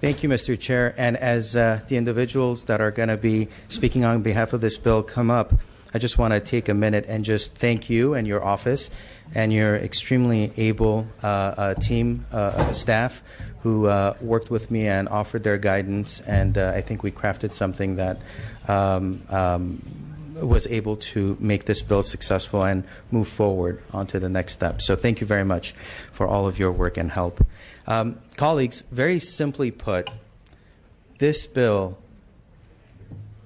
Thank you, Mr. Chair. And as the individuals that are going to be speaking on behalf of this bill come up, I just want to take a minute and just thank you and your office and your extremely able team, staff, who worked with me and offered their guidance. And I think we crafted something that was able to make this bill successful and move forward onto the next step. So thank you very much for all of your work and help. Colleagues, very simply put, this bill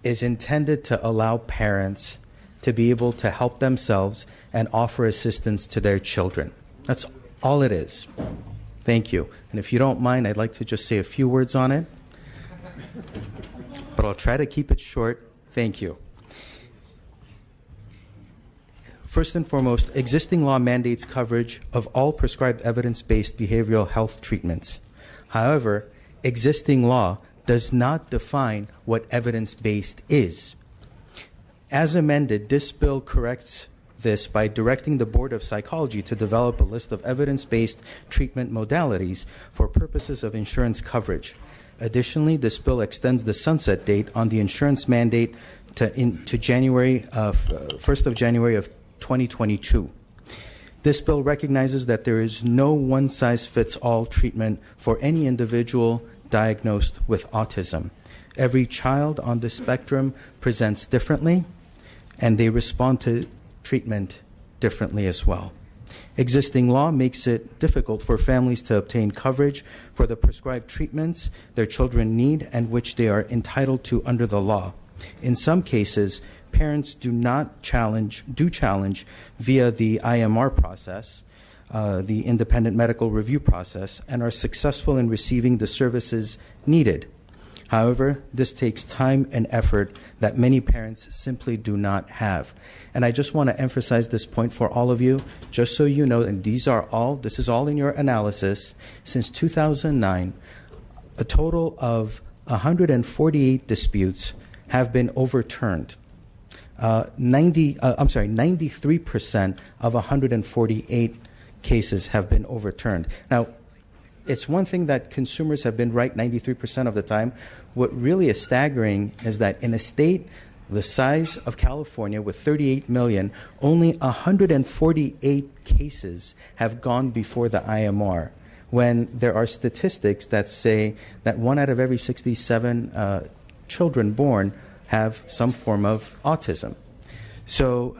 is intended to allow parents to be able to help themselves and offer assistance to their children. That's all it is. Thank you. And if you don't mind, I'd like to just say a few words on it, but I'll try to keep it short. Thank you. First and foremost, existing law mandates coverage of all prescribed evidence-based behavioral health treatments. However, existing law does not define what evidence-based is. As amended, this bill corrects this by directing the Board of Psychology to develop a list of evidence-based treatment modalities for purposes of insurance coverage. Additionally, this bill extends the sunset date on the insurance mandate to January 1st of January of 2022. This bill recognizes that there is no one-size-fits-all treatment for any individual diagnosed with autism. Every child on the spectrum presents differently, and they respond to treatment differently as well. Existing law makes it difficult for families to obtain coverage for the prescribed treatments their children need and which they are entitled to under the law. In some cases, parents do challenge via the IMR process, the independent medical review process, and are successful in receiving the services needed. However, this takes time and effort that many parents simply do not have. And I just want to emphasize this point for all of you, just so you know, and this is all in your analysis. Since 2009, a total of 148 disputes have been overturned. 93% of 148 cases have been overturned. Now, it's one thing that consumers have been right 93% of the time. What really is staggering is that in a state the size of California with 38 million, only 148 cases have gone before the IMR, when there are statistics that say that 1 out of every 67 children born have some form of autism. So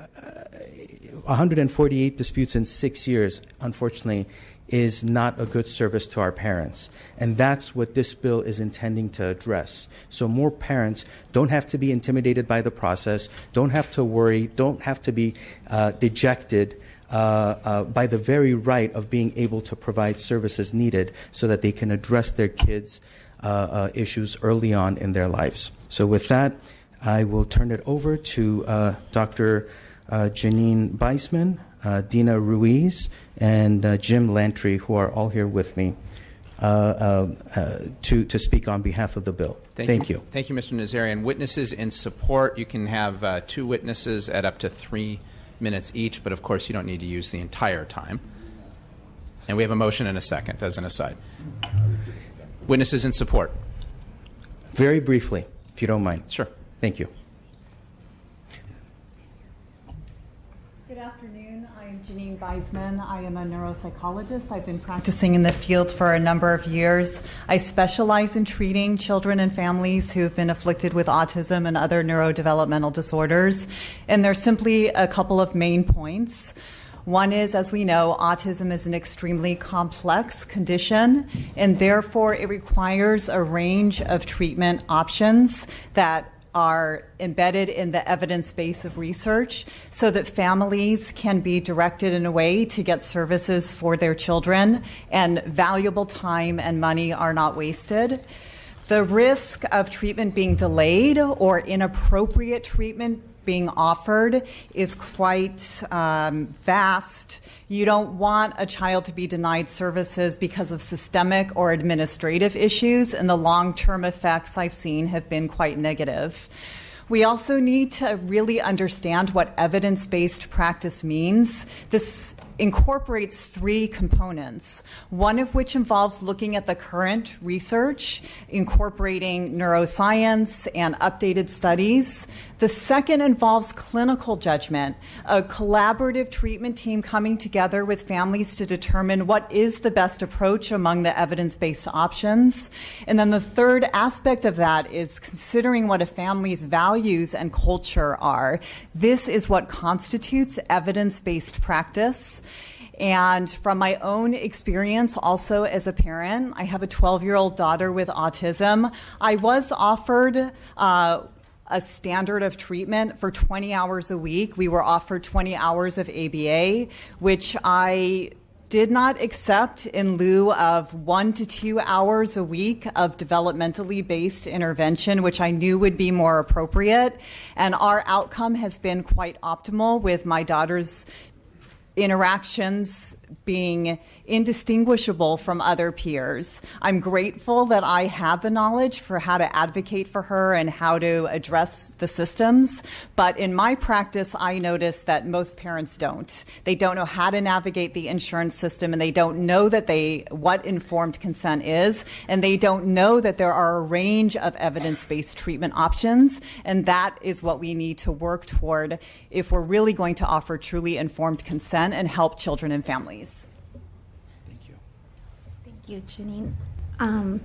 148 disputes in 6 years, unfortunately, is not a good service to our parents. And that's what this bill is intending to address. So more parents don't have to be intimidated by the process, don't have to worry, don't have to be dejected by the very right of being able to provide services needed so that they can address their kids' issues early on in their lives. So with that, I will turn it over to Dr. Janine Beisman, Dina Ruiz, and Jim Lantry, who are all here with me to speak on behalf of the bill. Thank you. Thank you, Mr. Nazarian. Witnesses in support, you can have 2 witnesses at up to 3 minutes each, but of course you don't need to use the entire time. And we have a motion and a second, as an aside. Witnesses in support. Very briefly, if you don't mind. Sure. Thank you. Good afternoon. I am Janine Beisman. I am a neuropsychologist. I've been practicing in the field for a number of years. I specialize in treating children and families who have been afflicted with autism and other neurodevelopmental disorders. And there's simply a couple of main points. One is, as we know, autism is an extremely complex condition, and therefore it requires a range of treatment options that are embedded in the evidence base of research so that families can be directed in a way to get services for their children and valuable time and money are not wasted. The risk of treatment being delayed or inappropriate treatment being offered is quite vast. You don't want a child to be denied services because of systemic or administrative issues, and the long-term effects I've seen have been quite negative. We also need to really understand what evidence-based practice means. This incorporates three components, one of which involves looking at the current research, incorporating neuroscience and updated studies. The second involves clinical judgment, a collaborative treatment team coming together with families to determine what is the best approach among the evidence-based options. And then the third aspect of that is considering what a family's values and culture are. This is what constitutes evidence-based practice. And from my own experience also as a parent, I have a 12-year-old daughter with autism. I was offered a standard of treatment for 20 hours a week. We were offered 20 hours of ABA, which I did not accept in lieu of 1 to 2 hours a week of developmentally based intervention, which I knew would be more appropriate. And our outcome has been quite optimal, with my daughter's interactions being indistinguishable from other peers. I'm grateful that I had the knowledge for how to advocate for her and how to address the systems, but in my practice, I notice that most parents don't. They don't know how to navigate the insurance system, and they don't know that what informed consent is, and they don't know that there are a range of evidence-based treatment options, and that is what we need to work toward if we're really going to offer truly informed consent and help children and families. Thank you, Janine.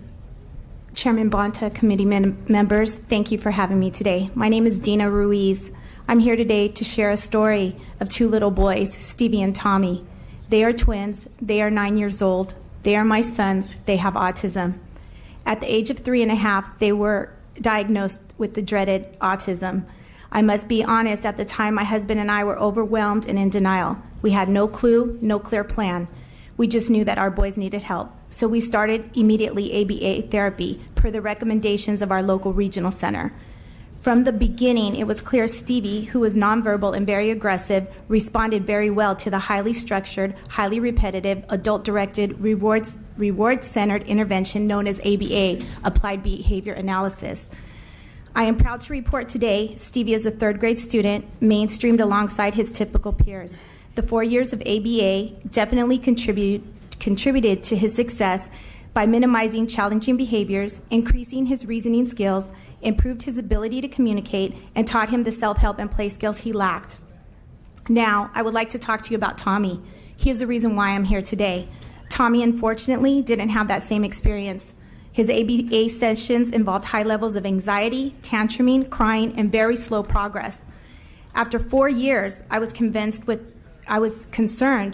Chairman Bonta, committee members, thank you for having me today. My name is Dina Ruiz. I'm here today to share a story of two little boys, Stevie and Tommy. They are twins. They are 9 years old. They are my sons. They have autism. At the age of 3.5, they were diagnosed with the dreaded autism. I must be honest, at the time, my husband and I were overwhelmed and in denial. We had no clue, no clear plan. We just knew that our boys needed help. So we started immediately ABA therapy per the recommendations of our local regional center. From the beginning, it was clear Stevie, who was nonverbal and very aggressive, responded very well to the highly structured, highly repetitive, adult-directed, reward-centered intervention known as ABA, Applied Behavior Analysis. I am proud to report today Stevie is a third-grade student, mainstreamed alongside his typical peers. The 4 years of ABA definitely contributed to his success by minimizing challenging behaviors, increasing his reasoning skills, improved his ability to communicate, and taught him the self-help and play skills he lacked. Now, I would like to talk to you about Tommy. He is the reason why I'm here today. Tommy, unfortunately, didn't have that same experience. His ABA sessions involved high levels of anxiety, tantruming, crying, and very slow progress. After 4 years, I was concerned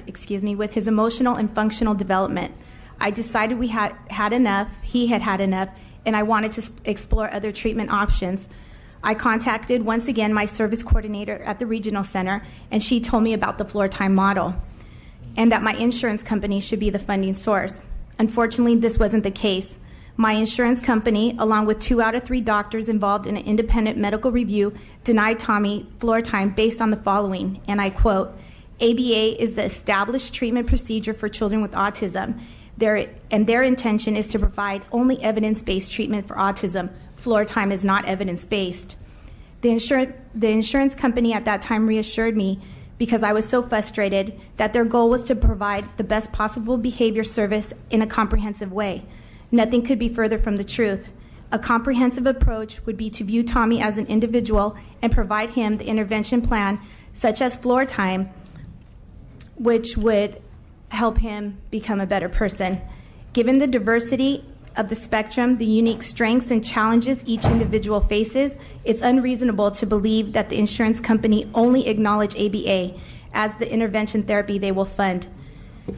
with his emotional and functional development. I decided we had enough, he had enough, and I wanted to explore other treatment options. I contacted, once again, my service coordinator at the regional center, and she told me about the floor time model and that my insurance company should be the funding source. Unfortunately, this wasn't the case. My insurance company, along with 2 out of 3 doctors involved in an independent medical review, denied Tommy floor time based on the following, and I quote, ABA is the established treatment procedure for children with autism. Their intention is to provide only evidence-based treatment for autism. Floor time is not evidence-based. The insurance company at that time reassured me, because I was so frustrated, that their goal was to provide the best possible behavior service in a comprehensive way. Nothing could be further from the truth. A comprehensive approach would be to view Tommy as an individual and provide him the intervention plan, such as floor time, which would help him become a better person. Given the diversity of the spectrum, the unique strengths and challenges each individual faces, it's unreasonable to believe that the insurance company only acknowledge ABA as the intervention therapy they will fund.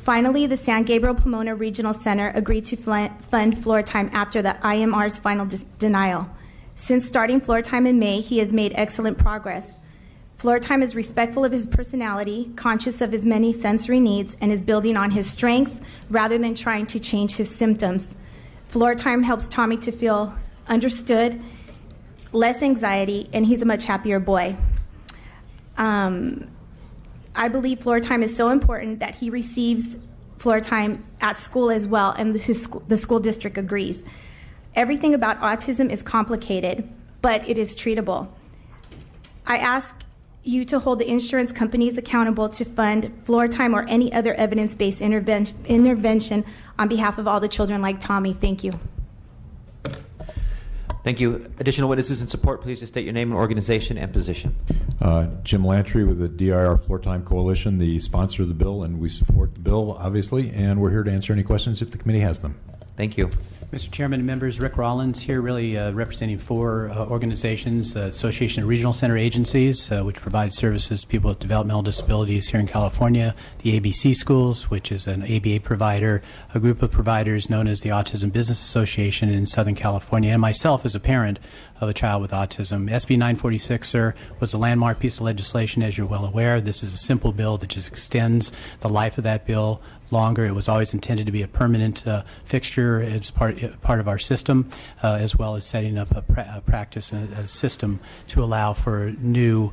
Finally, the San Gabriel Pomona Regional Center agreed to fund floor time after the IMR's final denial. Since starting floor time in May, he has made excellent progress. Floor time is respectful of his personality, conscious of his many sensory needs, and is building on his strengths rather than trying to change his symptoms. Floor time helps Tommy to feel understood, less anxiety, and he's a much happier boy. I believe floor time is so important that he receives floor time at school as well, and the school district agrees. Everything about autism is complicated, but it is treatable. I ask you to hold the insurance companies accountable to fund floor time or any other evidence-based intervention on behalf of all the children like Tommy. Thank you. Thank you. Additional witnesses in support, please just state your name and organization and position. Jim Lantry with the DIR Floor Time Coalition, the sponsor of the bill, and we support the bill, obviously, and we're here to answer any questions if the committee has them. Thank you. Mr. Chairman and members, Rick Rollins here, really representing four organizations, Association of Regional Center Agencies, which provide services to people with developmental disabilities here in California, the ABC Schools, which is an ABA provider, a group of providers known as the Autism Business Association in Southern California, and myself as a parent of a child with autism. SB 946, sir, was a landmark piece of legislation, as you're well aware. This is a simple bill that just extends the life of that bill longer. It was always intended to be a permanent fixture as part of our system, as well as setting up a practice and a system to allow for new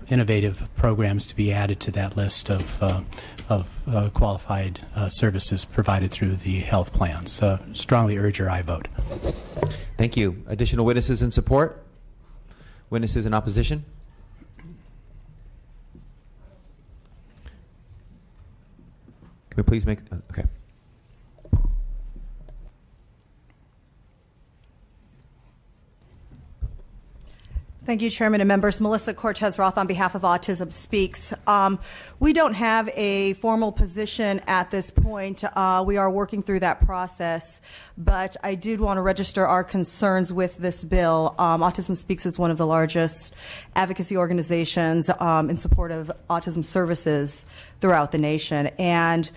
innovative programs to be added to that list of qualified services provided through the health plans. Strongly urge your aye vote. Thank you. Additional witnesses in support? Witnesses in opposition? Can we please make... Okay. Thank you, Chairman and members. Melissa Cortez Roth on behalf of Autism Speaks. We don't have a formal position at this point. We are working through that process, but I did want to register our concerns with this bill. Autism Speaks is one of the largest advocacy organizations in support of autism services throughout the nation. And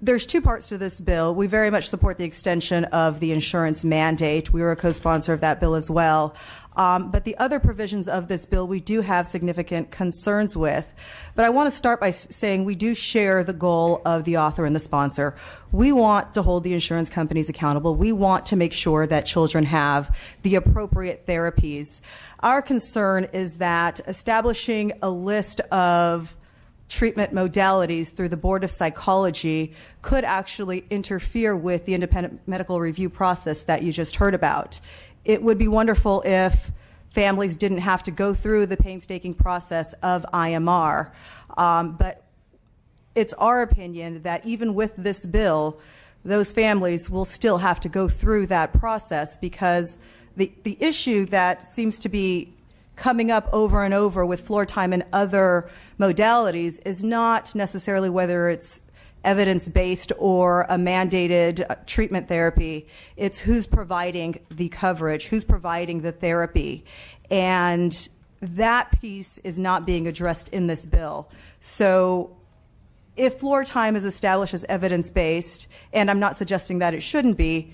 there's two parts to this bill. We very much support the extension of the insurance mandate. We were a co-sponsor of that bill as well. But the other provisions of this bill we do have significant concerns with. But I want to start by saying we do share the goal of the author and the sponsor. We want to hold the insurance companies accountable. We want to make sure that children have the appropriate therapies. Our concern is that establishing a list of treatment modalities through the Board of Psychology could actually interfere with the independent medical review process that you just heard about. It would be wonderful if families didn't have to go through the painstaking process of IMR, but it's our opinion that even with this bill, those families will still have to go through that process, because the issue that seems to be coming up over and over with floor time and other modalities is not necessarily whether it's evidence-based or a mandated treatment therapy. It's who's providing the coverage, who's providing the therapy. And that piece is not being addressed in this bill. So if floor time is established as evidence-based, and I'm not suggesting that it shouldn't be,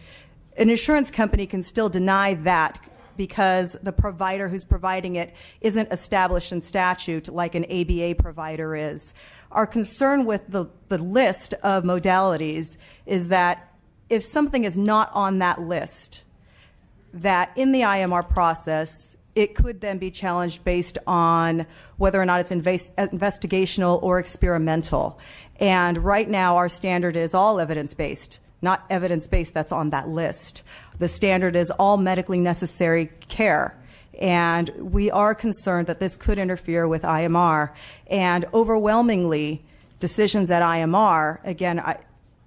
an insurance company can still deny that because the provider who's providing it isn't established in statute like an ABA provider is. Our concern with the list of modalities is that if something is not on that list, that in the IMR process, it could then be challenged based on whether or not it's investigational or experimental. And right now, our standard is all evidence-based, not evidence-based that's on that list. The standard is all medically necessary care. And we are concerned that this could interfere with IMR. And overwhelmingly, decisions at IMR, again,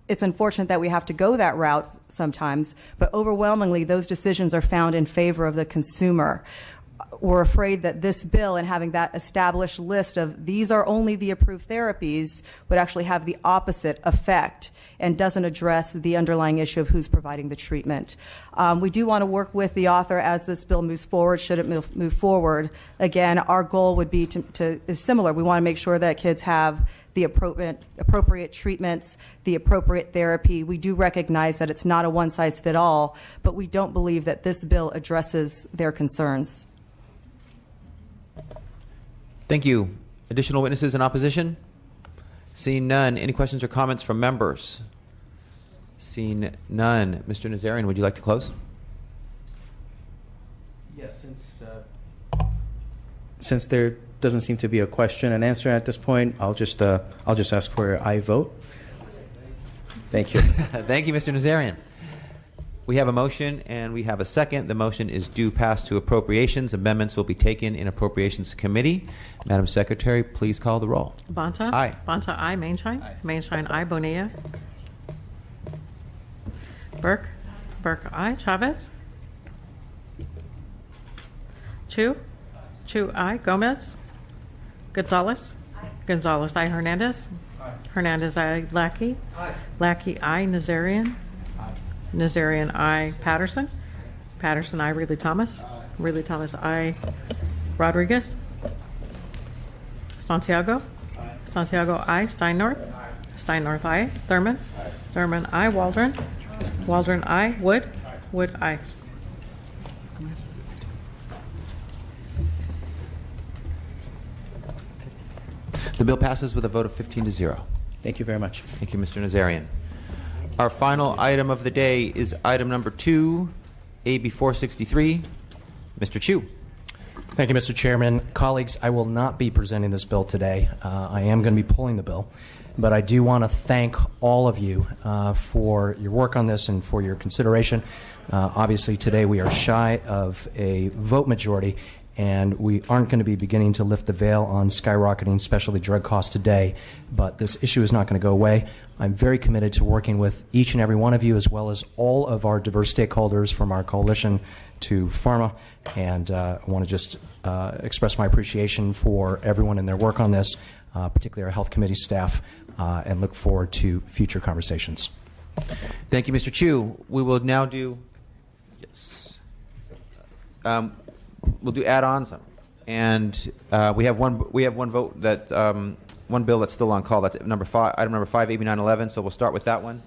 it's unfortunate that we have to go that route sometimes, but overwhelmingly, those decisions are found in favor of the consumer. We're afraid that this bill and having that established list of these are only the approved therapies would actually have the opposite effect and doesn't address the underlying issue of who's providing the treatment. We do want to work with the author as this bill moves forward, should it move forward. Again, our goal would be is similar. We want to make sure that kids have the appropriate treatments, the appropriate therapy. We do recognize that it's not a one-size-fits-all, but we don't believe that this bill addresses their concerns. Thank you. Additional witnesses in opposition? Seeing none. Any questions or comments from members? Seeing none. Mr. Nazarian, would you like to close? Yes, since there doesn't seem to be a question and answer at this point, I'll just ask for an aye vote. Thank you. Thank you, Mr. Nazarian. We have a motion and we have a second. The motion is due pass to appropriations. Amendments will be taken in appropriations committee. Madam Secretary, please call the roll. Bonta? Aye. Bonta, aye. Mainshine? Mainshine, aye. Bonilla? Burke? Burke, aye. Chavez? Chu? Chu, aye. Gomez? Gonzalez? Gonzalez, aye. Hernandez? Hernandez, aye. Lackey? Lackey, aye. Nazarian? Nazarian, aye. Patterson? Patterson, aye. Ridley Thomas? Ridley Thomas, aye. Rodriguez? Santiago? Santiago, aye. Steinnorth? Steinnorth, aye. Thurman? Thurman, aye. Waldron? Waldron, aye. Wood? Wood, aye. The bill passes with a vote of 15-0. Thank you very much. Thank you, Mr. Nazarian. Our final item of the day is item number 2, AB 463. Mr. Chu. Thank you, Mr. Chairman. Colleagues, I will not be presenting this bill today. I am going to be pulling the bill. But I do want to thank all of you for your work on this and for your consideration. Obviously, today we are shy of a vote majority, and we aren't going to be beginning to lift the veil on skyrocketing specialty drug costs today. But this issue is not going to go away. I'm very committed to working with each and every one of you, as well as all of our diverse stakeholders from our coalition to pharma. And I want to just express my appreciation for everyone in their work on this, particularly our health committee staff, and look forward to future conversations. Thank you, Mr. Chu. We will now do, yes, we'll do add-ons, and we have one vote that one bill that's still on call. That's number 5, item number 5, AB 911. So we'll start with that one.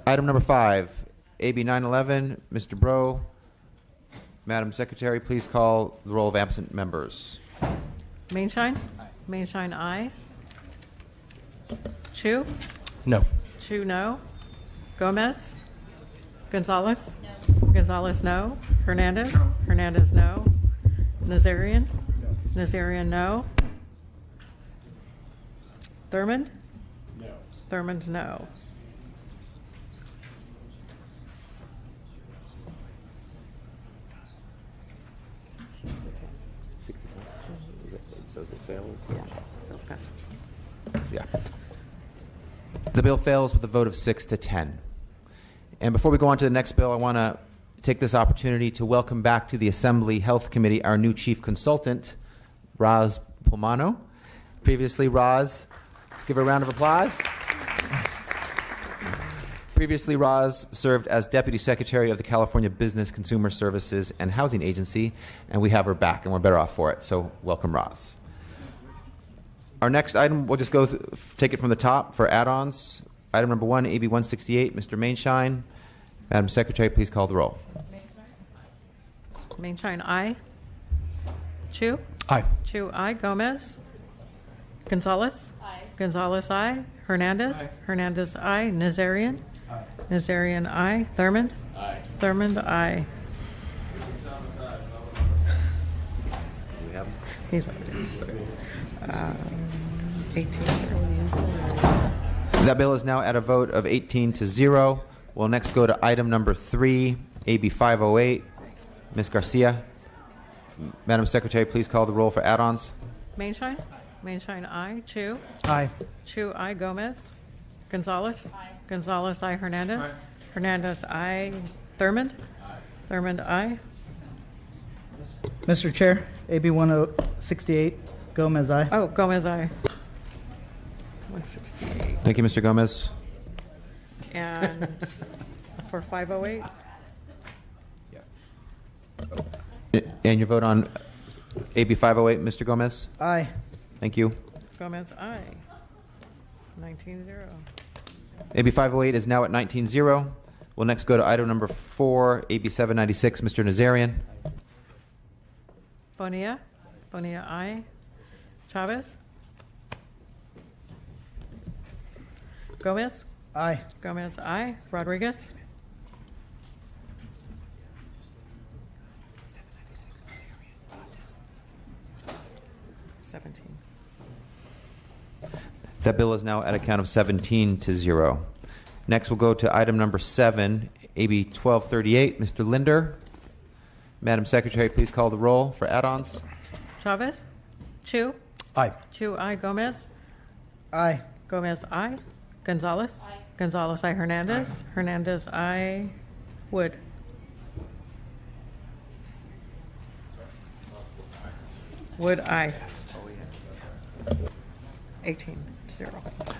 Item number 5, AB 911. Mr. Bro. Madam Secretary, please call the roll of absent members. Mainshine? Mainshine, aye. Chu? No. Chu, no. Gomez? Gonzalez? No. Gonzalez, no. Hernandez? No. Hernandez, no. Nazarian? No. Nazarian, no. Thurmond? No. Thurmond, no. So does it fail? Yeah, fails pass. Yeah. The bill fails with a vote of 6-10. And before we go on to the next bill, I want to take this opportunity to welcome back to the Assembly Health Committee our new chief consultant, Roz Pulmano. Previously, Roz, let's give her a round of applause. Previously, Roz served as Deputy Secretary of the California Business Consumer Services and Housing Agency, and we have her back, and we're better off for it. So welcome, Roz. Our next item, we'll just go take it from the top for add-ons. Item number 1, AB 168, Mr. Mainshine. Madam Secretary, please call the roll. Mainshine, aye. Chu? Aye. Chu, aye. Gomez? Gonzalez? Aye. Gonzalez, aye. Hernandez? Aye. Hernandez, aye. Nazarian? Aye. Nazarian, aye. Thurmond? Aye. Thurmond, aye. We have him? He's over there. 18. That bill is now at a vote of 18-0. We'll next go to item number 3, AB 508. Ms. Garcia. Madam Secretary, please call the roll for add-ons. Mainshine? Mainshine, aye. Chu? Aye. Chu, aye. Gomez? Gonzalez? Aye. Gonzalez, aye. Hernandez? Aye. Hernandez, aye. Thurmond? Aye. Thurmond, aye. Mr. Chair, AB 1068, Gomez, aye. Oh, Gomez, aye. 168. Thank you, Mr. Gomez. And for 508? And your vote on AB 508, Mr. Gomez? Aye. Thank you. Gomez, aye. 19-0. AB 508 is now at 19-0. We'll next go to item number 4, AB 796, Mr. Nazarian. Bonilla? Bonilla, aye. Chavez? Gomez? Aye. Gomez, aye. Rodriguez? That bill is now at a count of 17-0. Next, we'll go to item number 7, AB 1238. Mr. Linder. Madam Secretary, please call the roll for add-ons. Chavez? Chu? Aye. Chu, I. Gomez? Aye. Gomez, I. Gonzalez? Aye. Gonzalez, I. Hernandez? Hernandez, I. Wood? Wood, I. 18-0.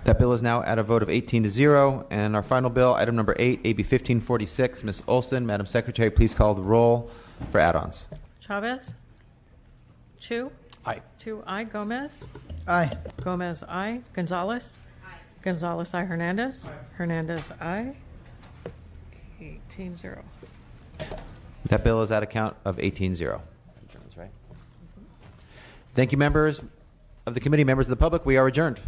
That bill is now at a vote of 18-0. And our final bill, item number 8, AB 1546. Ms. Olson, Madam Secretary, please call the roll for add-ons. Chavez? Chu? Aye. Chu, I. Gomez? Aye. Gomez, I. Gonzalez? Aye. Gonzalez, I. Hernandez? Aye. Hernandez, I. 18-0. That bill is at a count of 18-0. Thank you, members of the committee, members of the public. We are adjourned.